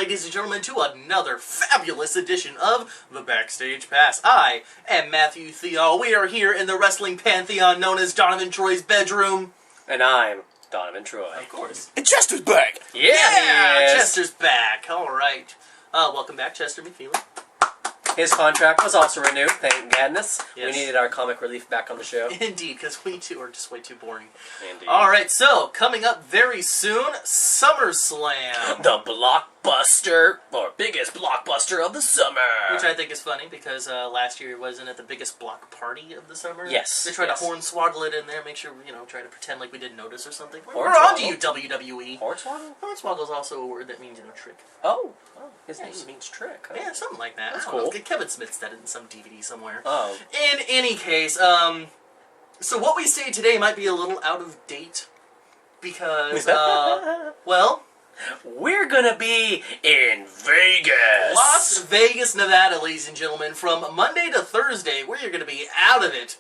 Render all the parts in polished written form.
ladies and gentlemen, to another fabulous edition of the Backstage Pass. I am Matthew Theo. We are here in the wrestling pantheon known as Donovan Troy's bedroom. And I'm Donovan Troy. Of course. And Chester's back! Yeah, Chester's back. All right. Welcome back, Chester McFeely. His contract was also renewed, thank goodness. Yes. We needed our comic relief back on the show. Indeed, because we too are just way too boring. Indeed. All right, so coming up very soon, SummerSlam. The blockbuster, or biggest blockbuster of the summer. Which I think is funny because last year wasn't it the biggest block party of the summer? Yes. They tried yes. to hornswoggle it in there, make sure, try to pretend like we didn't notice or something. We're Hornswoggle? on to you, WWE. Hornswoggle? Hornswoggle is also a word that means, trick. Oh, his Yes. name means trick. Huh? Yeah, something like that. That's I don't know. cool. Kevin Smith said it in some DVD somewhere. Oh. In any case, so what we say today might be a little out of date because, well, we're gonna be in Vegas! Las Vegas, Nevada, ladies and gentlemen, from Monday to Thursday, we're going to be out of it.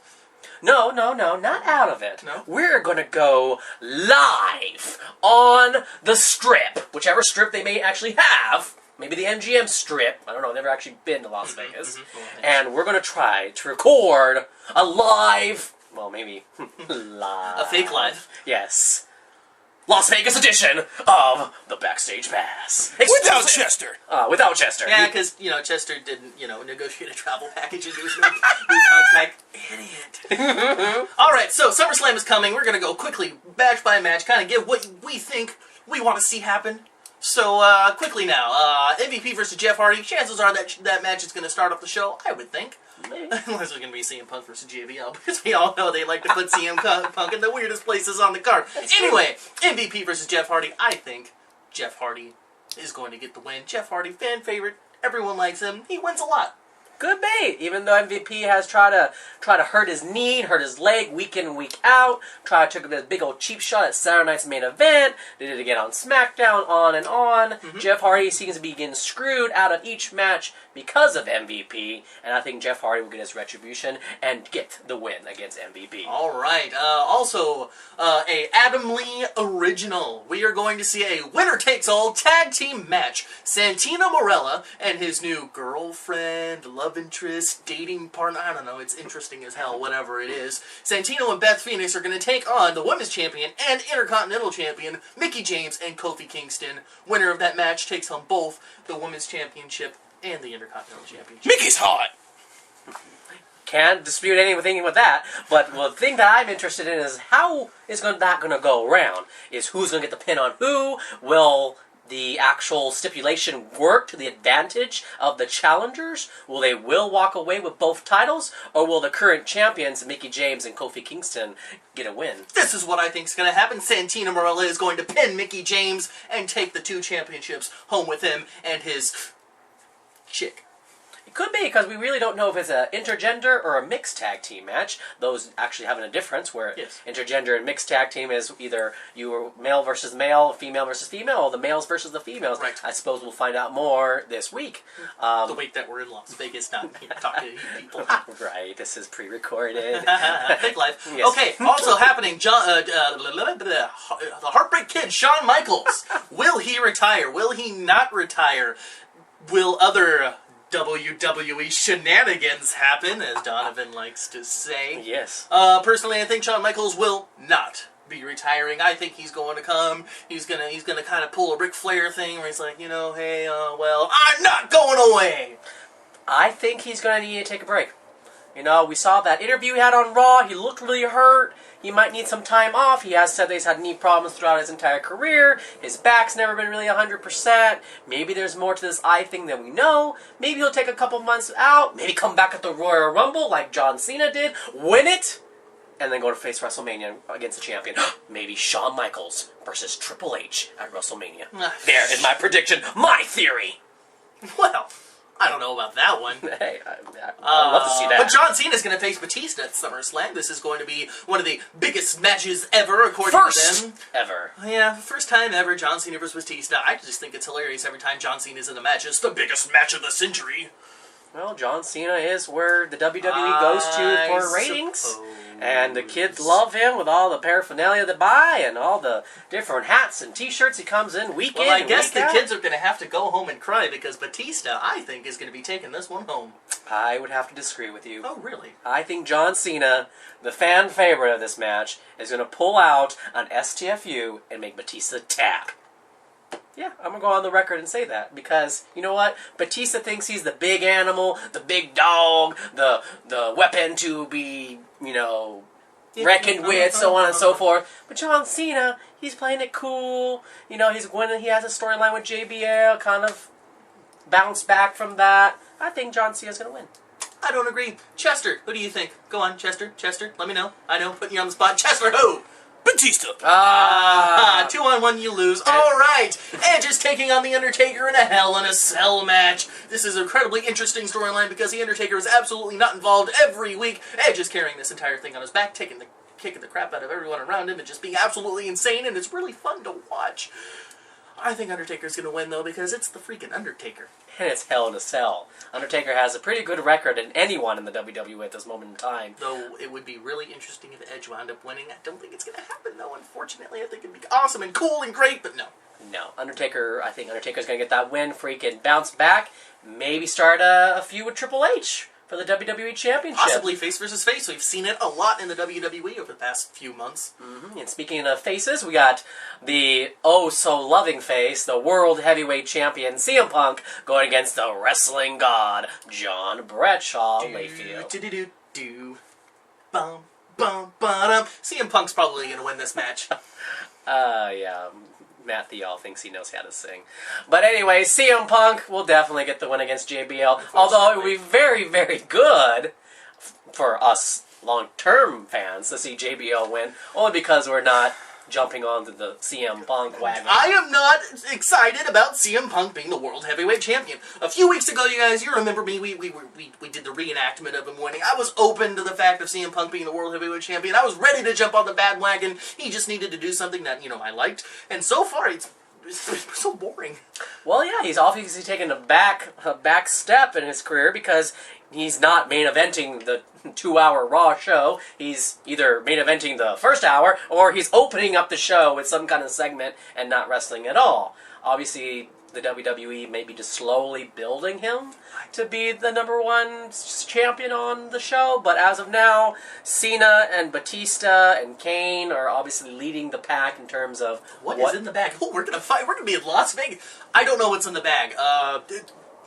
No, not out of it. No? We're gonna go live on the Strip, whichever strip they may actually have. Maybe the MGM Strip. I don't know, I've never actually been to Las Vegas. And we're gonna try to record a live, well, maybe live. A fake live. Yes. Las Vegas edition of the Backstage Pass. Without Chester! Without Chester. Yeah, because, Chester didn't, negotiate a travel package into his new contract. Idiot. Alright, so SummerSlam is coming. We're going to go quickly, match by match, kind of give what we think we want to see happen. So, quickly now, MVP versus Jeff Hardy. Chances are that match is going to start off the show, I would think. Unless it's going to be CM Punk versus JBL, because we all know they like to put CM Punk in the weirdest places on the card. Anyway, MVP versus Jeff Hardy. I think Jeff Hardy is going to get the win. Jeff Hardy, fan favorite. Everyone likes him. He wins a lot. Good bait. Even though MVP has tried to hurt his knee, hurt his leg week in and week out, tried to take this big old cheap shot at Saturday night's main event, did it again on SmackDown, on and on. Jeff Hardy seems to be getting screwed out of each match because of MVP, and I think Jeff Hardy will get his retribution and get the win against MVP. All right. Also, a Adam Lee original. We are going to see a winner-takes-all tag team match. Santino Marella and his new girlfriend, love interest, dating partner, I don't know, it's interesting as hell, whatever it is. Santino and Beth Phoenix are going to take on the Women's Champion and Intercontinental Champion, Mickie James and Kofi Kingston. Winner of that match takes home both the Women's Championship and the Intercontinental Championship. Mickey's hot! Can't dispute anything with that, but the thing that I'm interested in is how is that going to go around? Is who's going to get the pin on who? Will the actual stipulation work to the advantage of the challengers? Will they walk away with both titles? Or will the current champions, Mickie James and Kofi Kingston, get a win? This is what I think is going to happen. Santino Marella is going to pin Mickie James and take the 2 championships home with him and his chick. It could be, because we really don't know if it's an intergender or a mixed tag team match. Those actually having a difference, where yes. Intergender and mixed tag team is either you are male versus male, female versus female, or the males versus the females. Right. I suppose we'll find out more this week. The week that we're in Las Vegas, not here talking to you people. Right, this is pre-recorded. Fake life. Yes. Okay, also happening, the Heartbreak Kid, Shawn Michaels. Will he retire? Will he not retire? Will other WWE shenanigans happen, as Donovan likes to say? Yes. Personally, I think Shawn Michaels will not be retiring. I think he's going to come. He's gonna kind of pull a Ric Flair thing where he's like, hey, well, I'm not going away. I think he's going to need to take a break. We saw that interview he had on Raw. He looked really hurt. He might need some time off. He has said that he's had knee problems throughout his entire career. His back's never been really 100%. Maybe there's more to this eye thing than we know. Maybe he'll take a couple months out. Maybe come back at the Royal Rumble like John Cena did. Win it. And then go to face WrestleMania against the champion. Maybe Shawn Michaels versus Triple H at WrestleMania. There is my prediction. My theory. Well, I don't know about that one. Hey, I'd love to see that. But John Cena's going to face Batista at SummerSlam. This is going to be one of the biggest matches ever, according to them. First ever. Yeah, first time ever, John Cena versus Batista. I just think it's hilarious every time John Cena's in a match. It's the biggest match of the century. Well, John Cena is where the WWE goes to for ratings. And the kids love him with all the paraphernalia they buy and all the different hats and T-shirts he comes in week in. Well, I and guess week the out. kids are going to have to go home and cry because Batista, I think, is going to be taking this one home. I would have to disagree with you. Oh, really? I think John Cena, the fan favorite of this match, is going to pull out an STFU and make Batista tap. Yeah, I'm going to go on the record and say that because, you know what? Batista thinks he's the big animal, the big dog, the weapon to be, reckoned with, so on and so forth. But John Cena, he's playing it cool. He has a storyline with JBL, kind of bounced back from that. I think John Cena's going to win. I don't agree. Chester, who do you think? Go on, Chester, let me know. I know, putting you on the spot. Chester, who? Batista. 2-on-1, you lose. All right. Edge is taking on The Undertaker in a Hell in a Cell match. This is an incredibly interesting storyline because The Undertaker is absolutely not involved every week. Edge is carrying this entire thing on his back, kicking the crap out of everyone around him and just being absolutely insane, and it's really fun to watch. I think Undertaker's going to win, though, because it's the freaking Undertaker. And it's Hell in a Cell. Undertaker has a pretty good record in anyone in the WWE at this moment in time. Though it would be really interesting if Edge wound up winning. I don't think it's going to happen, though, unfortunately. I think it'd be awesome and cool and great, but no. No. I think Undertaker's going to get that win, freaking bounce back, maybe start a feud with Triple H for the WWE Championship. Possibly face versus face. We've seen it a lot in the WWE over the past few months. Mm-hmm. And speaking of faces, we got the oh-so-loving face, the World Heavyweight Champion CM Punk, going against the wrestling god, John Bradshaw Layfield. Bum, bum, ba-dum. CM Punk's probably going to win this match. Yeah. Matt Theall thinks he knows how to sing. But anyway, CM Punk will definitely get the win against JBL. Although it would be very, very good for us long-term fans to see JBL win. Only because we're not jumping onto the CM Punk wagon. I am not excited about CM Punk being the World Heavyweight Champion. A few weeks ago, you guys, you remember me, we did the reenactment of him winning. I was open to the fact of CM Punk being the World Heavyweight Champion. I was ready to jump on the bandwagon. He just needed to do something that, I liked. And so far, it's so boring. Well, yeah, he's obviously taken a back step in his career because he's not main eventing the 2-hour Raw show. He's either main eventing the first hour or he's opening up the show with some kind of segment and not wrestling at all. Obviously, the WWE may be just slowly building him to be the #1 champion on the show, but as of now, Cena and Batista and Kane are obviously leading the pack in terms of what is in the bag. Oh, we're gonna fight. We're gonna be in Las Vegas. I don't know what's in the bag.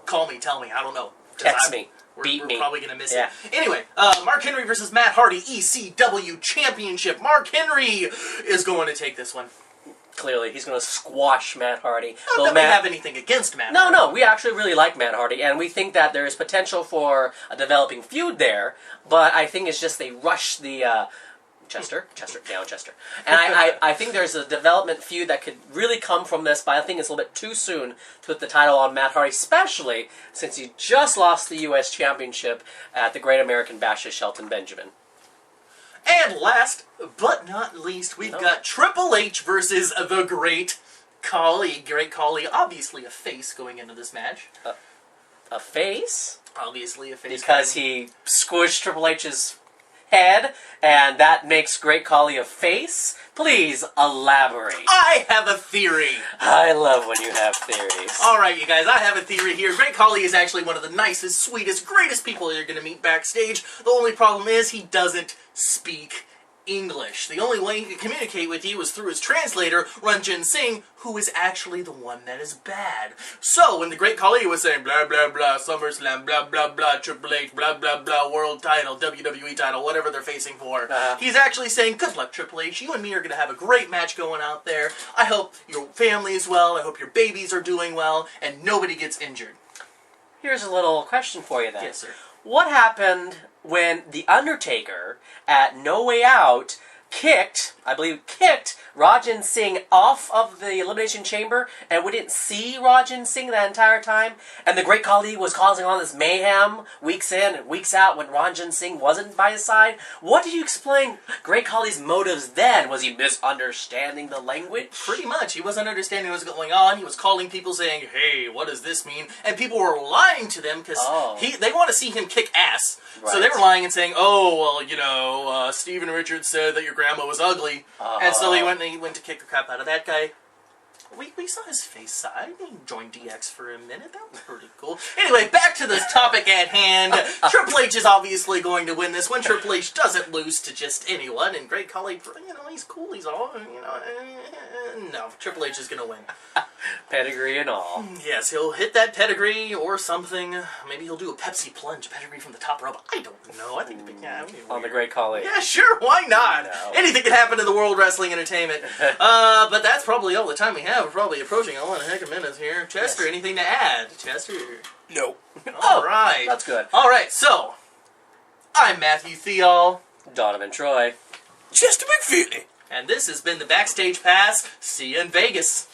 Call me, tell me. I don't know. Text me. We're probably going to miss it. Anyway, Mark Henry versus Matt Hardy, ECW Championship. Mark Henry is going to take this one. Clearly, he's going to squash Matt Hardy. Not that we have anything against Matt Hardy. No, we actually really like Matt Hardy, and we think that there is potential for a developing feud there, but I think it's just they rush the... Chester. And I think there's a development feud that could really come from this, but I think it's a little bit too soon to put the title on Matt Hardy, especially since he just lost the U.S. Championship at the Great American Bash to Shelton Benjamin. And last but not least, we've got Triple H versus the Great Khali. Great Khali, obviously a face going into this match. A face? Obviously a face. Because he squished Triple H's head, and that makes Great Khali a face? Please elaborate. I have a theory. I love when you have theories. Alright, you guys, I have a theory here. Great Khali is actually one of the nicest, sweetest, greatest people you're going to meet backstage. The only problem is he doesn't speak English. The only way he can communicate with you is through his translator, Ranjin Singh, who is actually the one that is bad. So, when the Great Khali was saying, blah, blah, blah, SummerSlam, blah, blah, blah, Triple H, blah, blah, blah, world title, WWE title, whatever they're facing for, he's actually saying, good luck, Triple H. You and me are going to have a great match going out there. I hope your family is well. I hope your babies are doing well, and nobody gets injured. Here's a little question for you then. Yes, sir. What happened when The Undertaker, at No Way Out, kicked Rajan Singh off of the Elimination Chamber, and we didn't see Rajan Singh that entire time, and the Great Khali was causing all this mayhem weeks in and weeks out when Rajan Singh wasn't by his side. What did you explain Great Khali's motives then? Was he misunderstanding the language? Pretty much. He wasn't understanding what was going on. He was calling people saying, hey, what does this mean? And people were lying to them because they want to see him kick ass. Right. So they were lying and saying, oh, well, you know, Steven Richards said that your grandma was ugly. And so he went to kick the crap out of that guy. We saw his face side. He joined DX for a minute. That was pretty cool. Anyway, back to this topic at hand. Triple H is obviously going to win this one. Triple H doesn't lose to just anyone. And Great Khali, you know, he's cool. He's all, you know. No, Triple H is going to win. Pedigree and all. Yes, he'll hit that pedigree or something. Maybe he'll do a Pepsi plunge, a pedigree from the top rope. I don't know. I think on the Great Khali. Yeah, sure. Why not? No. Anything can happen in the World Wrestling Entertainment. But that's probably all the time we have. We're probably approaching a heck of minutes here. Chester, anything to add? Chester? No. All right. That's good. All right, so I'm Matthew Theall. Donovan Troy. Chester McFeely. And this has been the Backstage Pass. See you in Vegas.